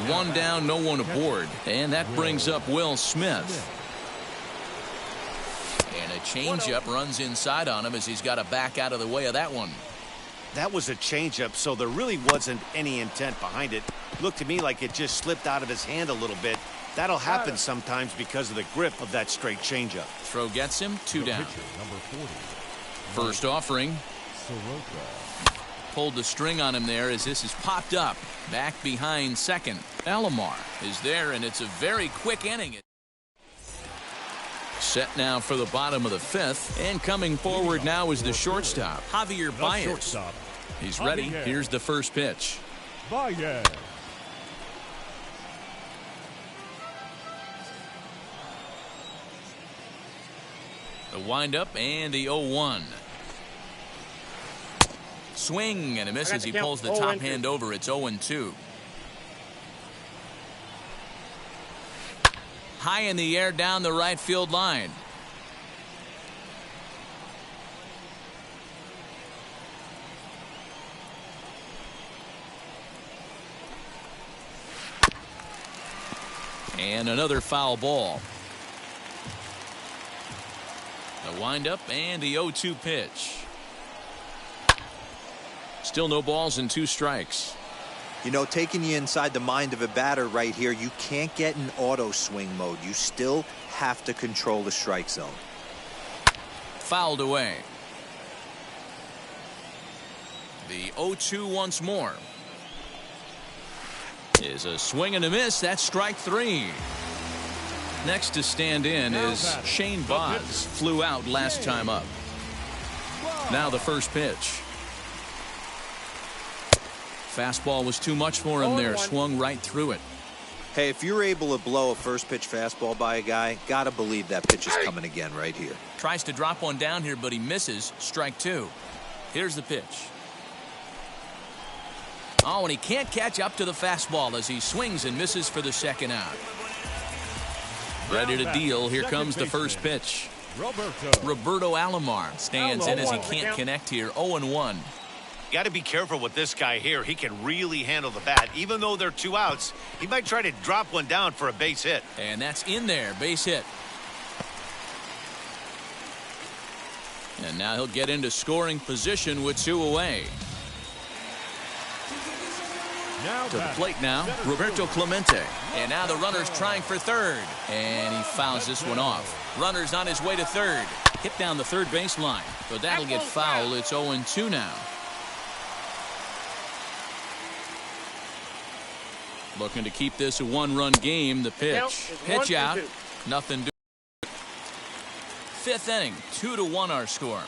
one down, no one aboard. And that brings up Will Smith. And a changeup runs inside on him as he's got to back out of the way of that one. That was a changeup, so there really wasn't any intent behind it. Looked to me like it just slipped out of his hand a little bit. That'll happen sometimes because of the grip of that straight changeup. Throw gets him, 2 down. First offering. Pulled the string on him there as this is popped up. Back behind second. Alomar is there, and it's a very quick inning. Set now for the bottom of the 5th, and coming forward now is the shortstop, Javier Baez. He's ready. Here's the first pitch. Baez. The windup and the 0-1. Swing and a miss as he pulls the top hand over. It's 0-2. High in the air down the right field line. And another foul ball. The windup and the 0-2 pitch. Still no balls and 2 strikes. You know, taking you inside the mind of a batter right here, you can't get in auto swing mode. You still have to control the strike zone. Fouled away. The 0-2 once more. Is a swing and a miss. That's strike 3. Next to stand in is Shane Baz. Flew out last time up. Now the first pitch. Fastball was too much for him there. Swung right through it. Hey, if you're able to blow a first pitch fastball by a guy, gotta believe that pitch is coming again right here. Tries to drop one down here, but he misses. Strike 2. Here's the pitch. Oh, and he can't catch up to the fastball as he swings and misses for the second out. Ready to deal. Here comes the first pitch. Roberto Alomar stands in as he can't connect here. 0-1. Got to be careful with this guy here. He can really handle the bat. Even though they're 2 outs, he might try to drop one down for a base hit. And that's in there. Base hit. And now he'll get into scoring position with 2 away. To the plate now, Roberto Clemente. And now the runner's trying for third. And he fouls this one off. Runner's on his way to third. Hit down the third baseline. But that'll get foul. It's 0-2 now. Looking to keep this a 1-run game. The pitch. Pitch out. Nothing doing. 5th inning. 2-1 our score.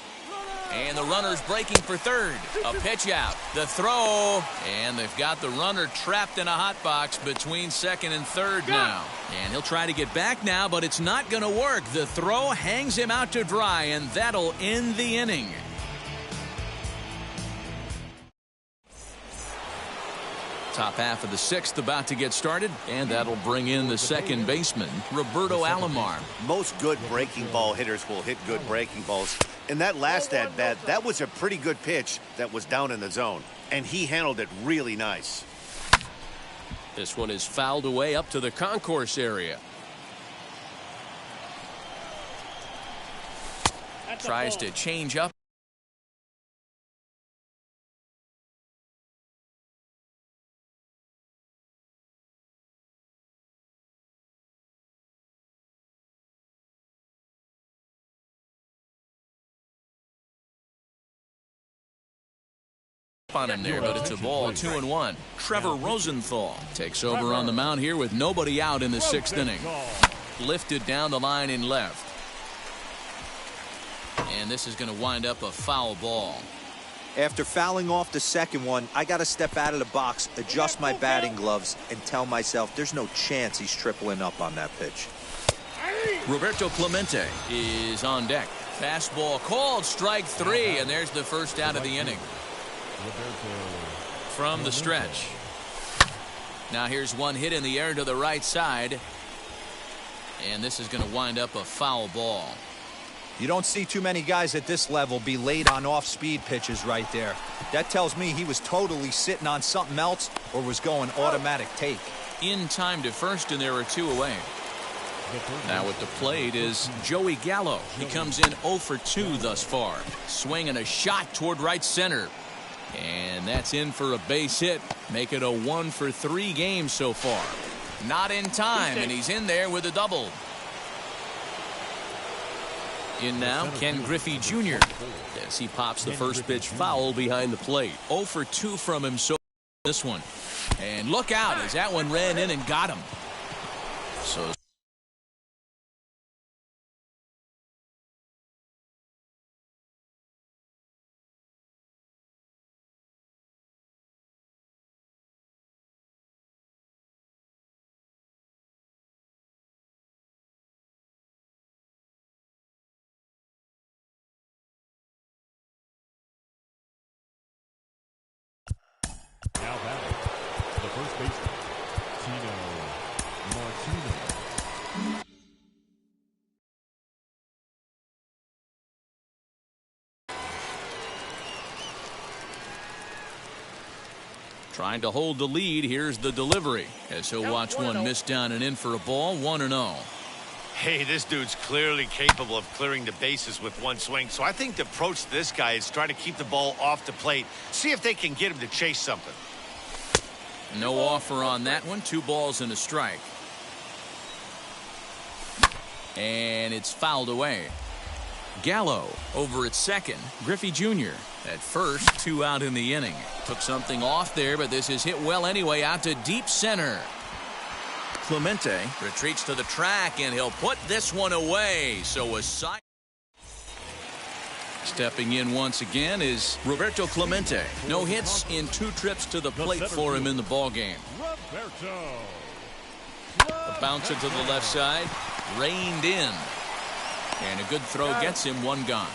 And the runner's breaking for third. A pitch out. The throw. And they've got the runner trapped in a hot box between second and third now. And he'll try to get back now, but it's not going to work. The throw hangs him out to dry, and that'll end the inning. Top half of the 6th about to get started, and that'll bring in the second baseman, Roberto Alomar. Most good breaking ball hitters will hit good breaking balls. In that last at-bat, that was a pretty good pitch that was down in the zone, and he handled it really nice. This one is fouled away up to the concourse area. Tries to change up. On him there, but it's a ball. 2-1. Trevor Rosenthal takes over on the mound here with nobody out in the 6th inning. Lifted down the line in left. And this is going to wind up a foul ball. After fouling off the second one, I got to step out of the box, adjust my batting gloves, and tell myself there's no chance he's tripling up on that pitch. Roberto Clemente is on deck. Fastball called, strike 3, and there's the first out of the inning. From the stretch. Now here's one hit in the air to the right side. And this is going to wind up a foul ball. You don't see too many guys at this level be late on off-speed pitches right there. That tells me he was totally sitting on something else or was going automatic take. in time to first, and there are 2 away. Now at the plate is Joey Gallo. He comes in 0 for 2 thus far. Swinging a shot toward right center. And that's in for a base hit. Make it a 1 for 3 game so far. Not in time, and he's in there with a double. In now, Ken Griffey Jr. as he pops the first pitch foul behind the plate. 0 for 2 from him so this one. And look out as that one ran in and got him. So now batting, the first baseman, Tino Martinez. trying to hold the lead. Here's the delivery as he'll watch one miss down and in for a ball. 1-0. Hey, this dude's clearly capable of clearing the bases with one swing. So I think the approach to this guy is try to keep the ball off the plate. See if they can get him to chase something. No offer on that one. 2 balls and a strike. And it's fouled away. Gallo over at second. Griffey Jr. at first. 2 out in the inning. Took something off there, but this is hit well anyway. Out to deep center. Clemente retreats to the track, and he'll put this one away. So a side. Stepping in once again is Roberto Clemente. No hits in 2 trips to the plate for him in the ballgame. A bouncer to the left side. Reined in. And a good throw gets him 1 gone.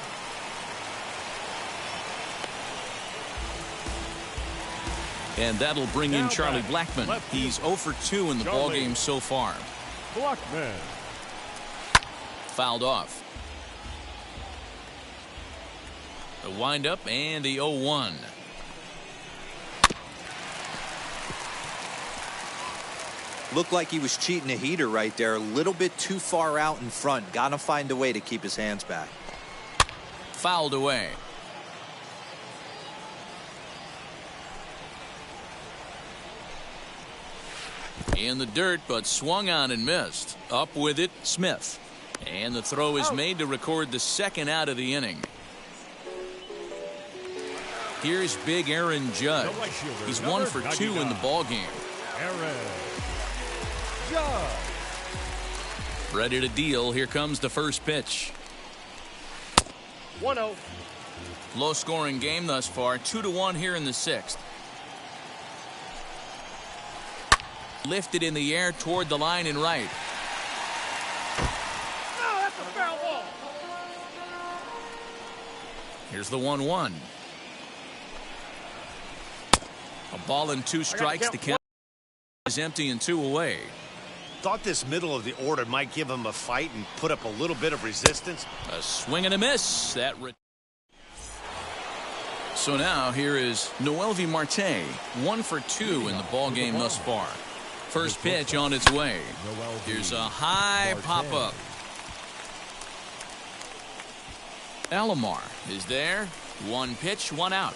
And that'll bring in Charlie Blackmon. He's 0 for 2 in the ballgame so far. Blackmon. Fouled off. The windup and the 0-1. Looked like he was cheating a heater right there. A little bit too far out in front. Got to find a way to keep his hands back. Fouled away. In the dirt, but swung on and missed. Up with it, Smith. And the throw is made to record the 2nd out of the inning. Here's big Aaron Judge. He's 1 for 2 in the ballgame. Aaron Judge. Ready to deal. Here comes the first pitch. 1-0. Low scoring game thus far. 2-1 here in the 6th. Lifted in the air toward the line and right. No, that's a foul ball. Here's the 1-1. A ball and 2 strikes. The count is empty and 2 away. Thought this middle of the order might give him a fight and put up a little bit of resistance. A swing and a miss. So now here is Noelvi Marte. 1 for 2 in the ballgame thus far. First pitch on its way. Here's a high pop-up. Alomar is there. 1 pitch, 1 out.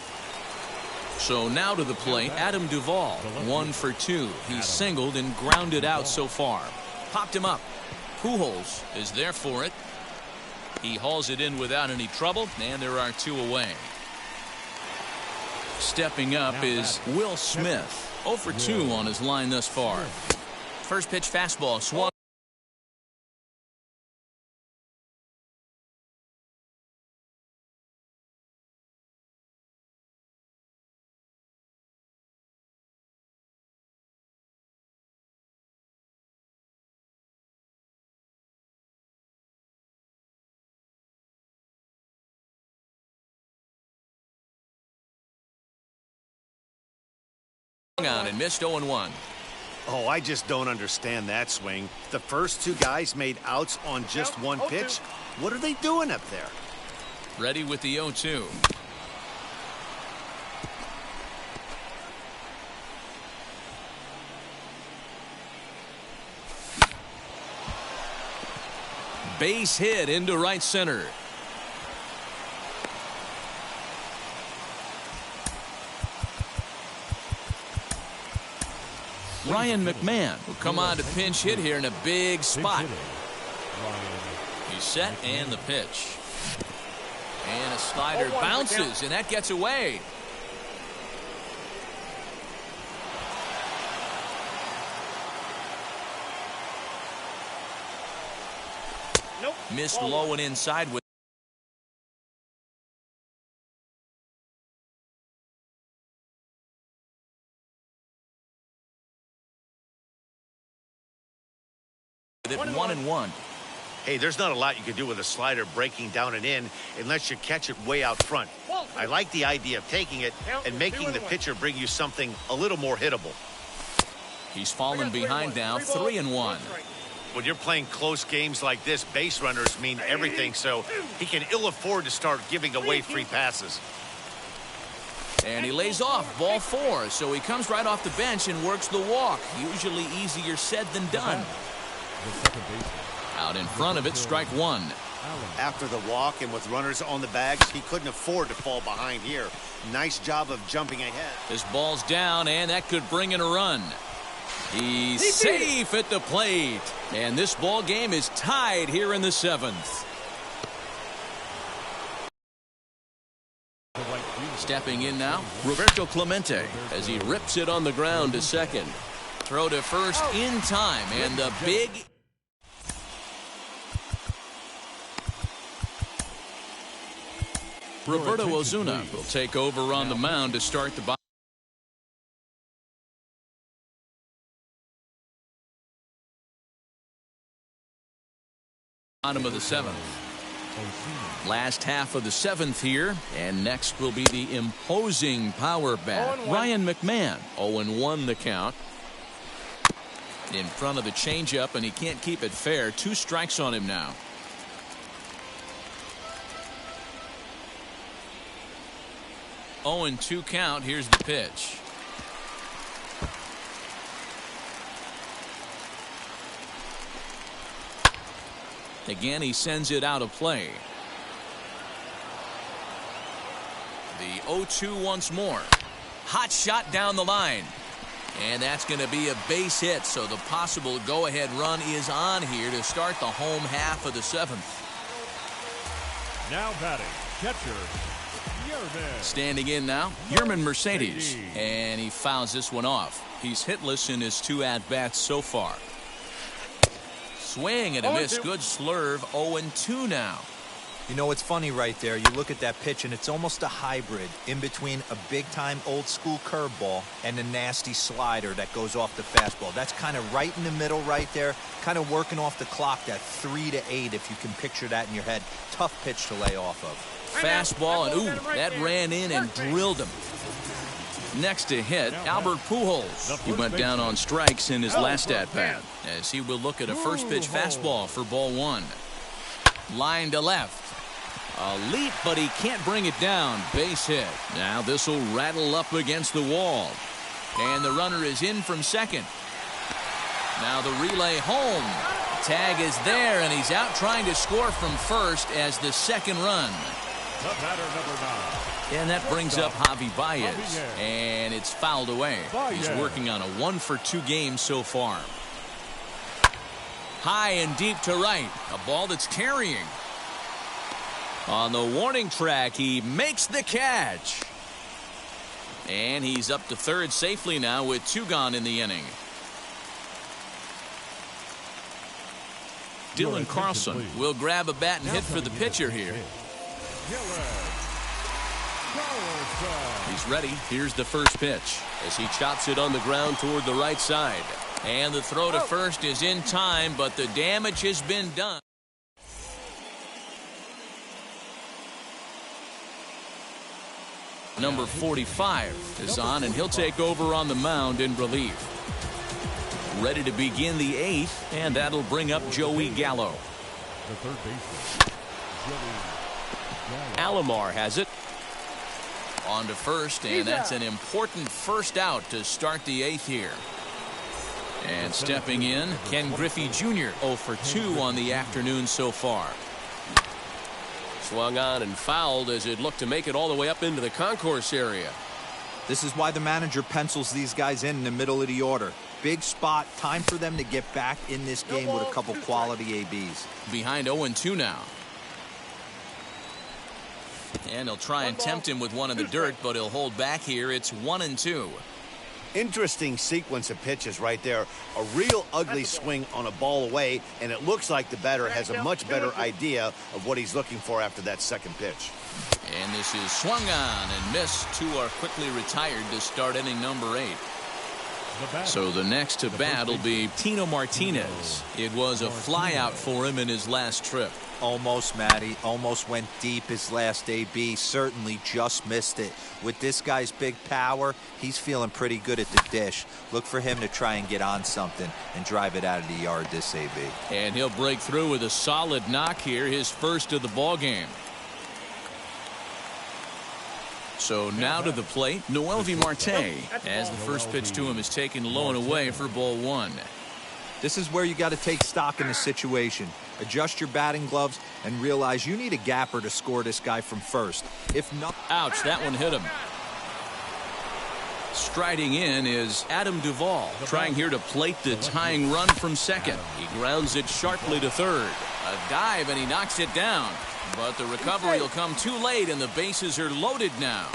So now to the plate, Adam Duvall. 1 for 2. He's singled and grounded out so far. Popped him up. Pujols is there for it. He hauls it in without any trouble, and there are 2 away. Stepping up is Will Smith. 0 for 2 on his line thus far. First pitch fastball swung. On and missed. 0-1. Oh, I just don't understand that swing. The first 2 guys made outs on just 1 pitch. What are they doing up there? Ready with the 0-2. base hit into right center. Ryan McMahon will come on to pinch hit here in a big spot. He's set and the pitch. And a slider bounces, and that gets away. Missed low and inside with it 1-1. Hey, there's not a lot you can do with a slider breaking down and in unless you catch it way out front. I like the idea of taking it and making the pitcher bring you something a little more hittable. He's fallen behind now, 3-1. When you're playing close games like this, base runners mean everything, so he can ill afford to start giving away free passes. And he lays off, ball 4, so he comes right off the bench and works the walk. Usually easier said than done. Out in front of it, strike 1. After the walk and with runners on the bags, he couldn't afford to fall behind here. Nice job of jumping ahead. This ball's down, and that could bring in a run. He's safe at the plate. And this ball game is tied here in the 7th. Stepping in now, Roberto Clemente as he rips it on the ground to second. Throw to first in time, and the big... Roberto Ozuna will take over on the mound to start the bottom of the 7th. Last half of the 7th here, and next will be the imposing power bat, Ryan McMahon. 0-1 the count. In front of the changeup, and he can't keep it fair. 2 strikes on him now. Oh, and 2 count. Here's the pitch. Again, he sends it out of play. The 0-2 once more. Hot shot down the line. And that's going to be a base hit, so the possible go-ahead run is on here to start the home half of the 7th. Now batting, catcher, Yerman. Standing in now, Yerman Mercedes. And he fouls this one off. He's hitless in his 2 at-bats so far. Swing and a miss. Good slurve. 0-2 now. You know, it's funny right there. You look at that pitch, and it's almost a hybrid in between a big-time old-school curveball and a nasty slider that goes off the fastball. That's kind of right in the middle right there, kind of working off the clock, that 3 to 8, if you can picture that in your head. Tough pitch to lay off of. Fastball, and ooh, that ran in and drilled him. Next to hit, Albert Pujols. He went down on strikes in his last at-bat, as he will look at a first-pitch fastball for ball 1. Line to left. A leap, but he can't bring it down. Base hit. Now this will rattle up against the wall. And the runner is in from second. Now the relay home. Tag is there, and he's out trying to score from first as the second run. The batter, number 9. And that brings up Javi Baez. And it's fouled away. He's working on a 1-for-2 game so far. High and deep to right. A ball that's carrying. On the warning track, he makes the catch. And he's up to third safely now with 2 gone in the inning. Dylan Carlson will grab a bat and hit for the pitcher here. He's ready. Here's the first pitch as he chops it on the ground toward the right side. And the throw to first is in time, but the damage has been done. Number 45 is on, and he'll take over on the mound in relief. Ready to begin the 8th, and that'll bring up Joey Gallo. The third baseman, Joey Gallo. Alomar has it. On to first, and that's an important first out to start the 8th here. And stepping in, Ken Griffey Jr. 0 for 2 on the afternoon so far. Swung on and fouled as it looked to make it all the way up into the concourse area. This is why the manager pencils these guys in the middle of the order. Big spot, time for them to get back in this game with a couple quality ABs. Behind 0-2 now. And he'll try and tempt him with one in the dirt, but he'll hold back here. It's 1-2. Interesting sequence of pitches right there. A real ugly swing on a ball away, and it looks like the batter has a much better idea of what he's looking for after that second pitch. And this is swung on and missed. Two are quickly retired to start inning number 8. So the next to bat will be Tino Martinez. It was a flyout for him in his last trip. Almost, Matty. Almost went deep his last AB. Certainly just missed it. With this guy's big power, he's feeling pretty good at the dish. Look for him to try and get on something and drive it out of the yard this AB. And he'll break through with a solid knock here, his first of the ball game. So now to the plate, Noelvi Marte, as the first pitch to him is taken low and away for ball 1. This is where you got to take stock in the situation. Adjust your batting gloves and realize you need a gapper to score this guy from first. If not, ouch, that one hit him. Striding in is Adam Duvall, trying here to plate the tying run from second. He grounds it sharply to third. A dive and he knocks it down. But the recovery will come too late and the bases are loaded now.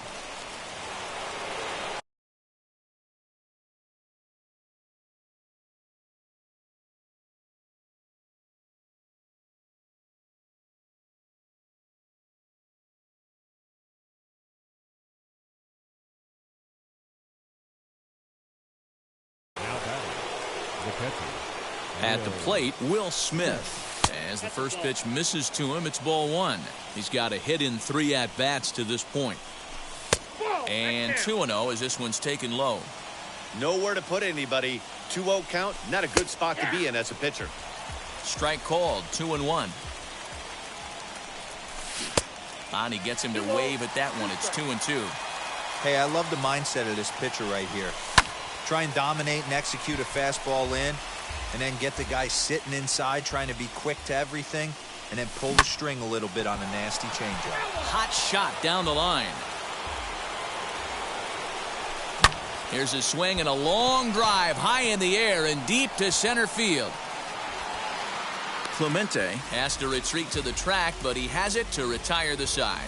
At the plate, Will Smith. As the first pitch misses to him, it's ball 1. He's got a hit in 3 at-bats to this point. And 2-0 as this one's taken low. Nowhere to put anybody. 2-0 count, not a good spot to be in as a pitcher. Strike called, 2-1. And he gets him to wave at that one. It's 2-2. Hey, I love the mindset of this pitcher right here. Try and dominate and execute a fastball in, and then get the guy sitting inside trying to be quick to everything, and then pull the string a little bit on a nasty changeup. Hot shot down the line. Here's a swing and a long drive high in the air and deep to center field. Clemente has to retreat to the track, but he has it to retire the side.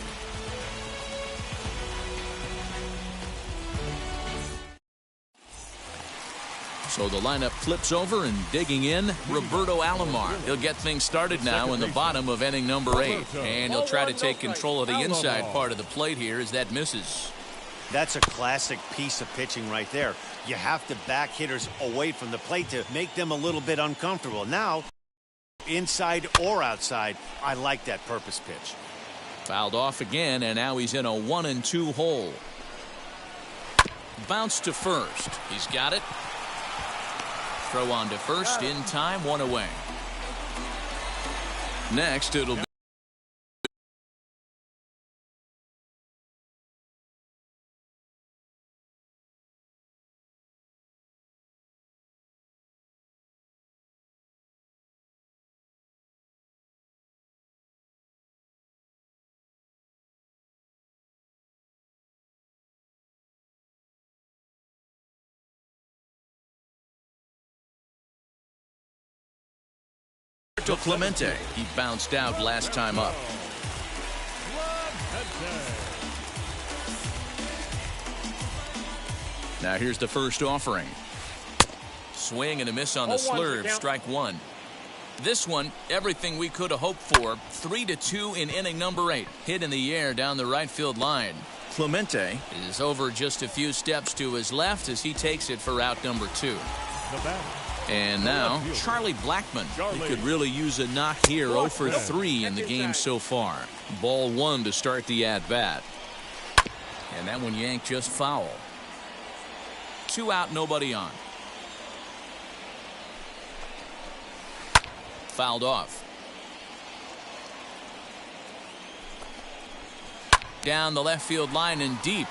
So the lineup flips over, and digging in, Roberto Alomar. He'll get things started now in the bottom of inning number 8. And he'll try to take control of the inside part of the plate here as that misses. That's a classic piece of pitching right there. You have to back hitters away from the plate to make them a little bit uncomfortable. Now, inside or outside, I like that purpose pitch. Fouled off again, and now he's in a 1-2 hole. Bounce to first. He's got it. Throw on to first in time, 1 away. Next, it'll be to Clemente. He bounced out last time up. Now here's the first offering. Swing and a miss on the slurve. Strike 1. This one, everything we could have hoped for. 3-2 in inning number 8. Hit in the air down the right field line. Clemente is over just a few steps to his left as he takes it for out number 2. And now, Charlie Blackmon. He could really use a knock here. 0 for 3 in the game so far. Ball 1 to start the at-bat. And that one yanked just foul. 2 out, nobody on. Fouled off. Down the left field line and deep.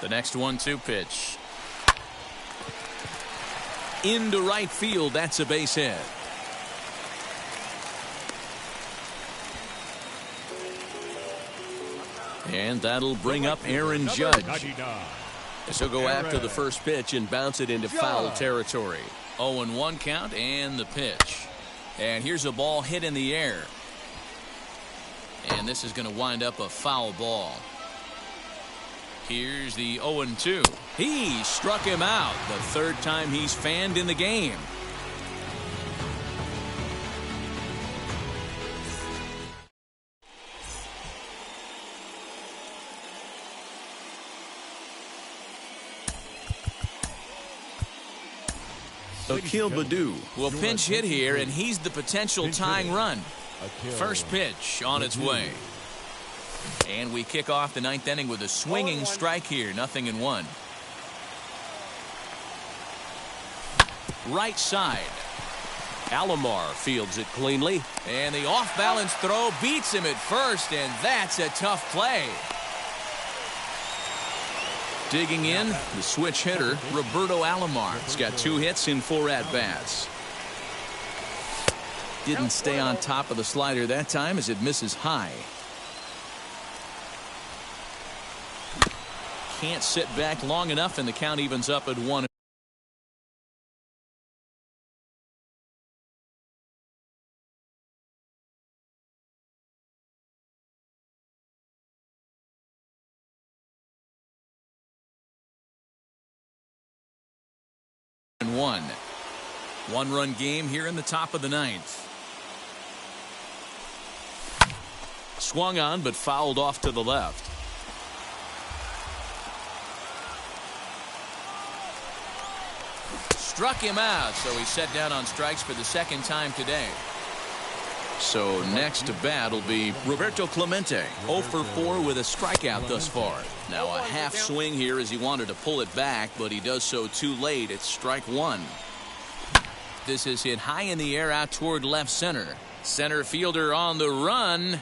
The next 1-2 pitch. Into right field. That's a base hit. And that'll bring up Aaron Judge. 99. So go after the first pitch and bounce it into foul territory. 0-1 count and the pitch. And here's a ball hit in the air. And this is going to wind up a foul ball. Here's the 0-2. He struck him out. The third time he's fanned in the game. Akil Baddoo Will pinch hit here, and he's the potential tying run. First pitch on its way. And we kick off the ninth inning with a swinging strike here. 0-1. Right side. Alomar fields it cleanly. And the off-balance throw beats him at first, and that's a tough play. Digging in, the switch hitter, Roberto Alomar. He's got 2 hits in 4 at-bats. Didn't stay on top of the slider that time as it misses high. Can't sit back long enough, and the count evens up at 1. One-run game here in the top of the 9th. Swung on, but fouled off to the left. Struck him out, so he's set down on strikes for the second time today. So next to bat will be Roberto Clemente, 0 for 4 with a strikeout thus far. Now a half swing here as he wanted to pull it back, but he does so too late. It's strike 1. This is hit high in the air out toward left center. Center fielder on the run.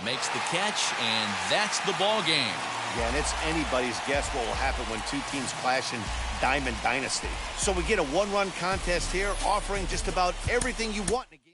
Makes the catch, and that's the ball game. Yeah, and it's anybody's guess what will happen when 2 teams clash in Diamond Dynasty. So we get a 1-run contest here, offering just about everything you want in a game.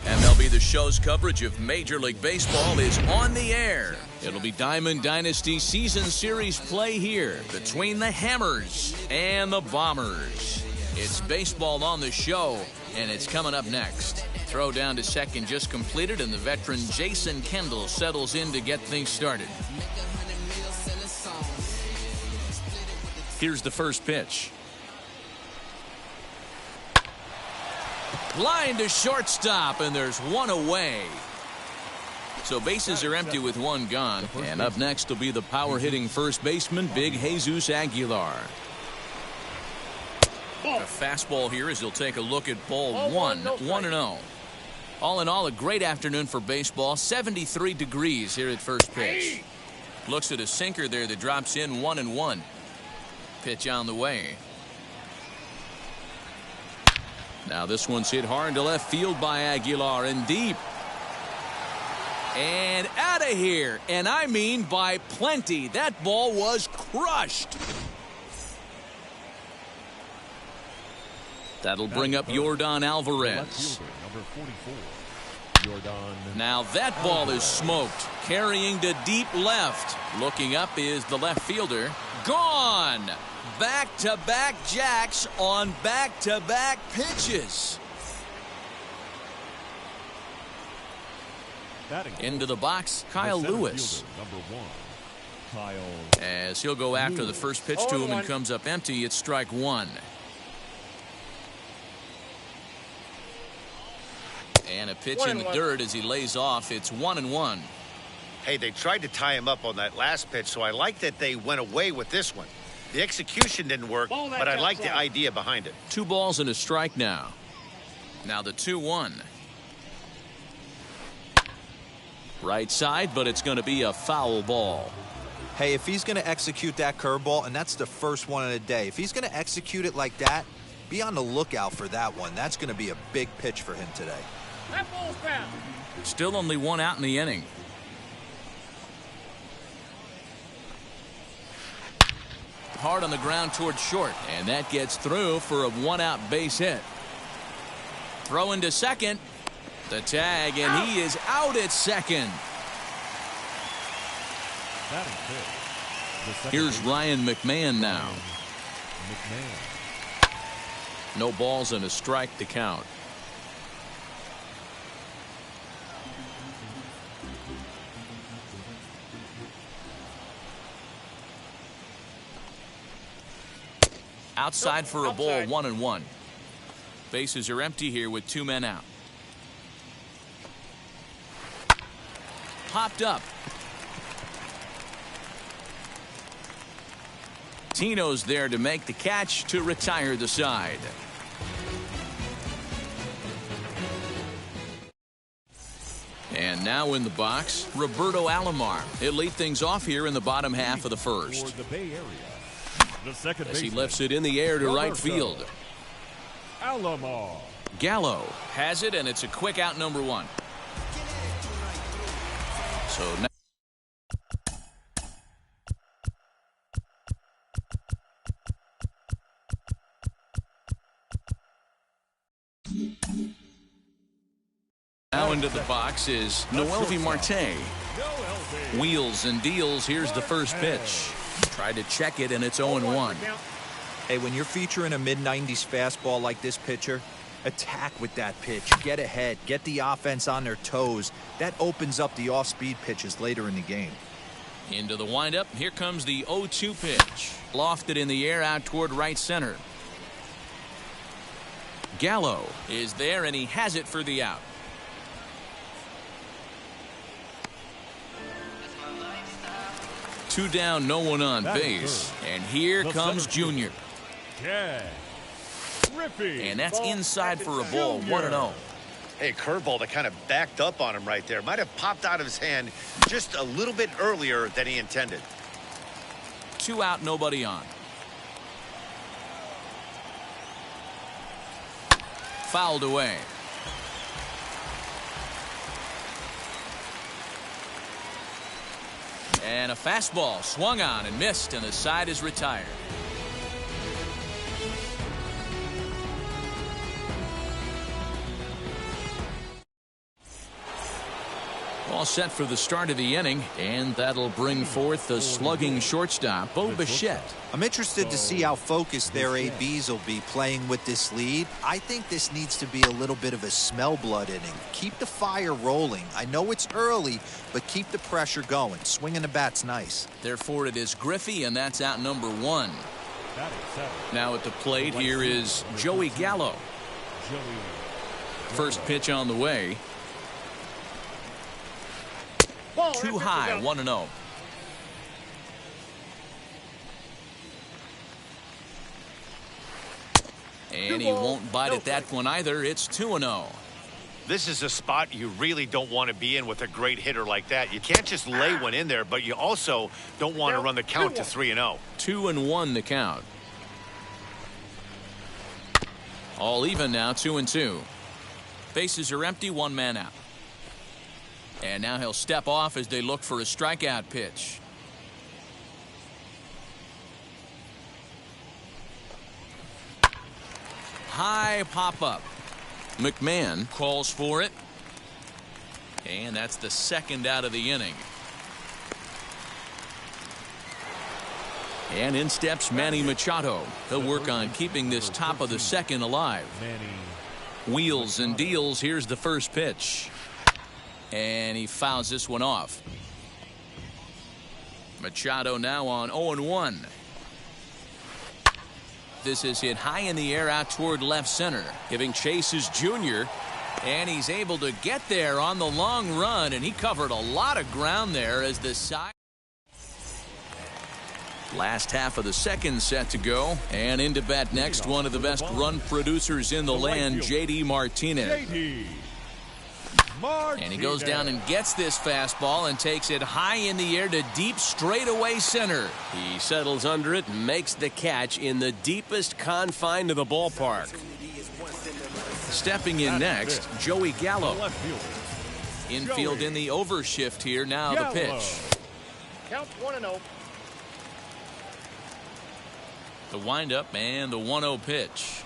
MLB The Show's coverage of Major League Baseball is on the air. It'll be Diamond Dynasty Season Series play here between the Hammers and the Bombers. It's baseball on the show, and it's coming up next. Throw down to second just completed, and the veteran Jason Kendall settles in to get things started. Here's the first pitch. Line to shortstop, and there's one away. So bases are empty with one gone. And up next will be the power-hitting first baseman, Big Jesus Aguilar. A fastball here as he'll take a look at ball one. 1-0. All in all, a great afternoon for baseball. 73 degrees here at first pitch. Looks at a sinker there that drops in 1-1. Pitch on the way. Now this one's hit hard to left field by Aguilar and deep. And out of here. And I mean by plenty. That ball was crushed. That'll bring up Yordan Alvarez. Now that ball is smoked. Carrying to deep left. Looking up is the left fielder. Gone. Back-to-back jacks on back-to-back pitches. Into the box, Kyle Lewis. As he'll go after the first pitch to him and comes up empty, it's strike one. And a pitch in the dirt as he lays off. It's 1-1. Hey, they tried to tie him up on that last pitch, so I like that they went away with this one. The execution didn't work, but I like the idea behind it. 2 balls and a strike now. Now the 2-1. Right side, but it's going to be a foul ball. Hey, if he's going to execute that curveball, and that's the first one of the day, if he's going to execute it like that, be on the lookout for that one. That's going to be a big pitch for him today. That ball's foul. Still only 1 out in the inning. Hard on the ground towards short, and that gets through for a 1-out base hit. Throw into second. The tag, and he is out at second. Here's Ryan McMahon now. No balls and a strike to count. Outside for a ball, 1-1. Bases are empty here with 2 men out. Popped up. Tino's there to make the catch to retire the side. And And now in the box, Roberto Alomar. He'll lead things off here in the bottom half of the first. For the Bay Area, the second As he baseman, lifts it in the air to right field. Alomar. Gallo has it, and it's a quick out, number one. So now into the box is Noelvi Marte. Wheels and deals. Here's the first pitch. Tried to check it, and it's 0-1. Hey, when you're featuring a mid-90s fastball like this pitcher, attack with that pitch. Get ahead. Get the offense on their toes. That opens up the off-speed pitches later in the game. Into the windup. Here comes the 0-2 pitch. Lofted in the air out toward right center. Gallo is there, and he has it for the out. Two down, no one on base. And here comes Junior. And that's inside for a ball, 1-0. Hey, curveball that kind of backed up on him right there. Might have popped out of his hand just a little bit earlier than he intended. 2 out, nobody on. Fouled away. And a fastball swung on and missed, and the side is retired. All set for the start of the inning, and that'll bring forth the slugging shortstop, Bo Bichette. I'm interested to see how focused their ABs will be playing with this lead. I think this needs to be a little bit of a smell blood inning. Keep the fire rolling. I know it's early, but keep the pressure going. Swinging the bat's nice. Therefore, it is Griffey, and that's out number 1. Now at the plate, here is Joey Gallo. First pitch on the way. Too high, 1-0. And he won't bite at that one either. It's 2-0. This is a spot you really don't want to be in with a great hitter like that. You can't just lay one in there, but you also don't want to run the count to 3-0. 2-1 the count. All even now, 2-2. Bases are empty, 1 man out. And now he'll step off as they look for a strikeout pitch. High pop-up. McMahon calls for it. And that's the second out of the inning. And in steps Manny Machado. He'll work on keeping this top of the second alive. Wheels and deals. Here's the first pitch. And he fouls this one off. Machado now on 0-1. This is hit high in the air out toward left center. Giving chase is Junior. And he's able to get there on the long run. And he covered a lot of ground there as the side. Last half of the second set to go. And into bat next, one of the best run producers in the land, J.D. Martinez. And he goes down and gets this fastball and takes it high in the air to deep straightaway center. He settles under it and makes the catch in the deepest confine of the ballpark. Stepping in next, Joey Gallo. Infield in the overshift here. Now the pitch. Count 1-0. The windup and the 1-0 pitch.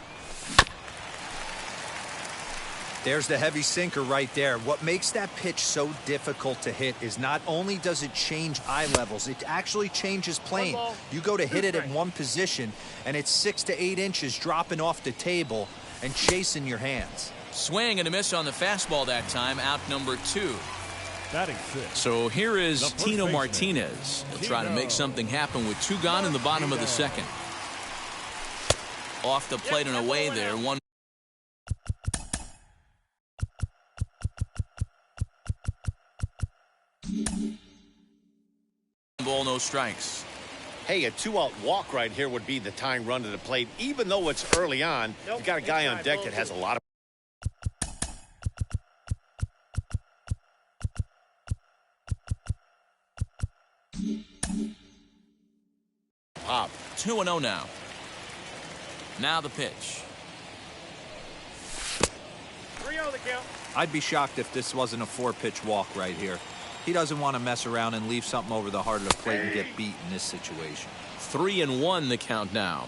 There's the heavy sinker right there. What makes that pitch so difficult to hit is not only does it change eye levels, it actually changes plane. You go to hit it at one position, and it's 6 to 8 inches dropping off the table and chasing your hands. Swing and a miss on the fastball that time, out number 2. Batting 6. So here is Tino Martinez. He'll try to make something happen with 2 gone in the bottom of the second. Off the plate and away there. 1. Ball, no strikes. Hey, a 2-out walk right here would be the tying run to the plate. Even though it's early on, you got a guy on deck that has a lot of top. 2-0 now. Now the pitch. 3-0 the count. I'd be shocked if this wasn't a 4-pitch walk right here. He doesn't want to mess around and leave something over the heart of the plate and get beat in this situation. 3-1 the count now.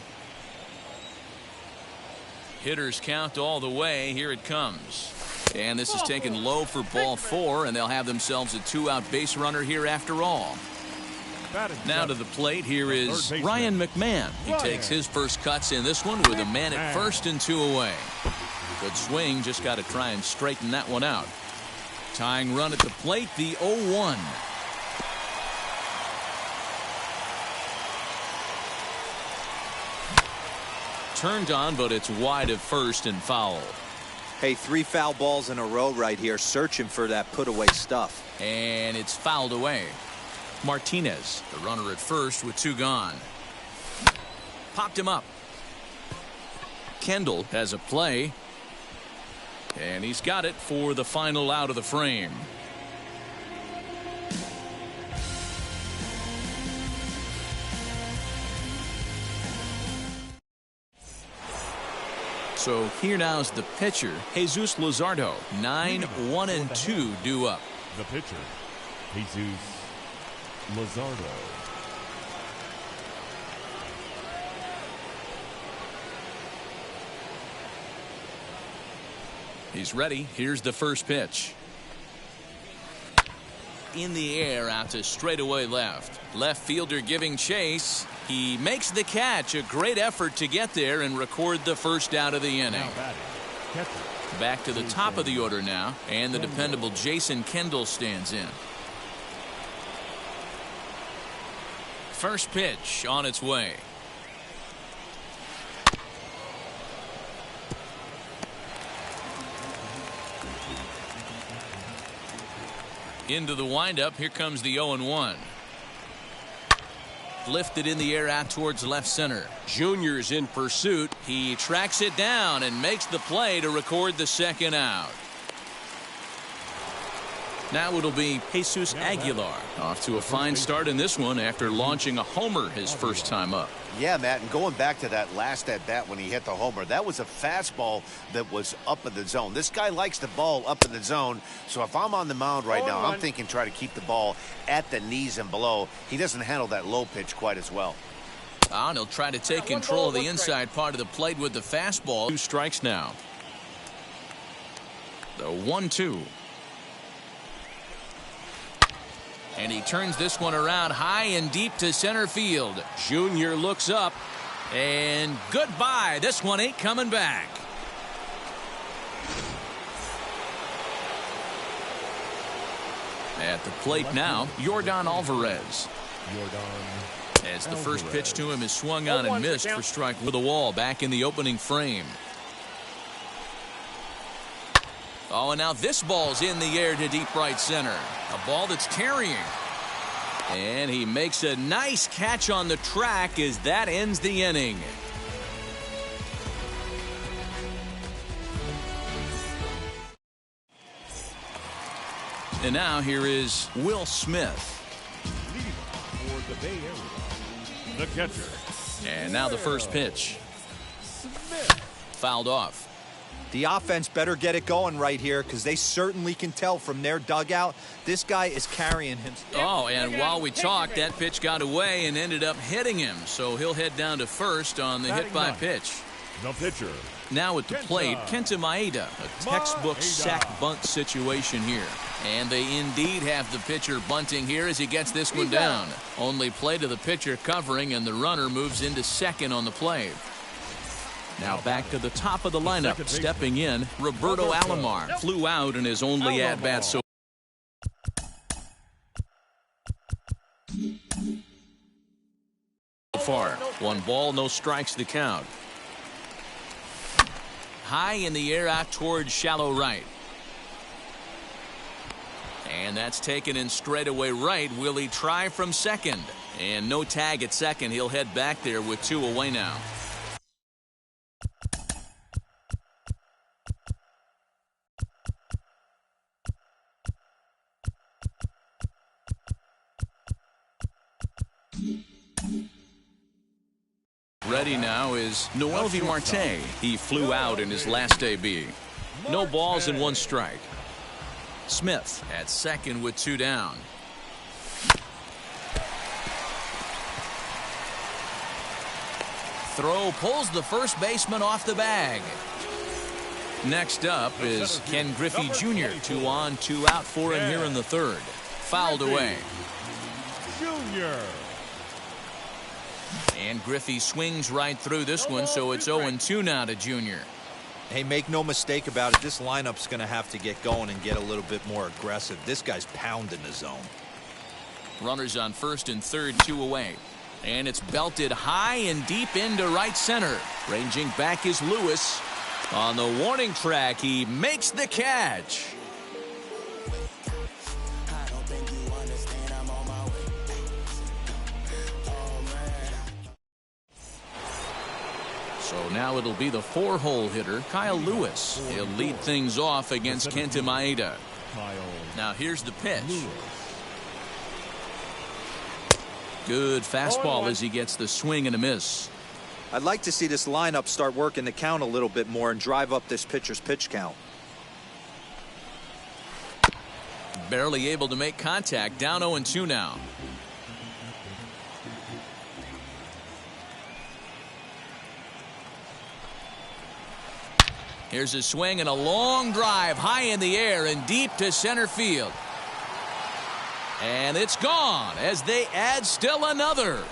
Hitters count all the way. Here it comes. And this is taken low for ball 4, and they'll have themselves a 2-out base runner here after all. Now to the plate, here is Ryan McMahon. He takes his first cuts in this one with a man at first and 2 away. Good swing, just got to try and straighten that one out. Tying run at the plate, the 0-1. Turned on, but it's wide of first and foul. Hey, 3 foul balls in a row right here, searching for that put-away stuff. And it's fouled away. Martinez, the runner at first with 2 gone. Popped him up. Kendall has a play. And he's got it for the final out of the frame. So here now is the pitcher, Jesus Luzardo. 9-1-2 due up. The pitcher, Jesus Luzardo. He's ready. Here's the first pitch. In the air out to straightaway left. Left fielder giving chase. He makes the catch. A great effort to get there and record the first out of the inning. Back to the top of the order now, and the dependable Jason Kendall stands in. First pitch on its way. Into the windup. Here comes the 0-1. Lifted in the air out towards left center. Junior's in pursuit. He tracks it down and makes the play to record the second out. Now it'll be Jesus Aguilar. Off to a fine start in this one after launching a homer his first time up. Yeah, Matt, and going back to that last at bat when he hit the homer, that was a fastball that was up in the zone. This guy likes the ball up in the zone, so if I'm on the mound right now, I'm thinking try to keep the ball at the knees and below. He doesn't handle that low pitch quite as well. And he'll try to take control of the inside part of the plate with the fastball. 2 strikes now. The 1-2. And he turns this one around high and deep to center field. Junior looks up. And goodbye. This one ain't coming back. At the plate now, Yordan Alvarez. As the first pitch to him is swung on and missed for strike with the wall back in the opening frame. Oh, and now this ball's in the air to deep right center. A ball that's carrying. And he makes a nice catch on the track as that ends the inning. And now here is Will Smith. For the Bay Area, the catcher. And now the first pitch. Fouled off. The offense better get it going right here because they certainly can tell from their dugout this guy is carrying him. Oh, and while we talked, that pitch got away and ended up hitting him. So he'll head down to first on the hit by pitch. The pitcher. Now at the plate, Kenta Maeda. A textbook sack bunt situation here. And they indeed have the pitcher bunting here as he gets this one down. Only play to the pitcher covering, and the runner moves into second on the play. Now back to the top of the lineup. Stepping in, Roberto Alomar. Flew out in his only at-bat so far. 1 ball, no strikes to count. High in the air out towards shallow right. And that's taken in straightaway right. Will he try from second? And no tag at second. He'll head back there with 2 away now. Ready now is Noelvi Marte. He flew out in his last AB. No balls and 1 strike. Smith at second with 2 down. Throw pulls the first baseman off the bag. Next up is Ken Griffey Jr. 2 on, 2 out for him here in the 3rd. Fouled away. Junior. And Griffey swings right through this one, so it's 0-2 now to Junior. Hey, make no mistake about it. This lineup's going to have to get going and get a little bit more aggressive. This guy's pounding the zone. Runners on first and third, 2 away. And it's belted high and deep into right center. Ranging back is Lewis. On the warning track, he makes the catch. So now it'll be the 4-hole hitter, Kyle Lewis. He'll lead things off against Kenta Maeda. Now here's the pitch. Good fastball as he gets the swing and a miss. I'd like to see this lineup start working the count a little bit more and drive up this pitcher's pitch count. Barely able to make contact. Down 0-2 now. Here's a swing and a long drive high in the air and deep to center field. And it's gone as they add still another.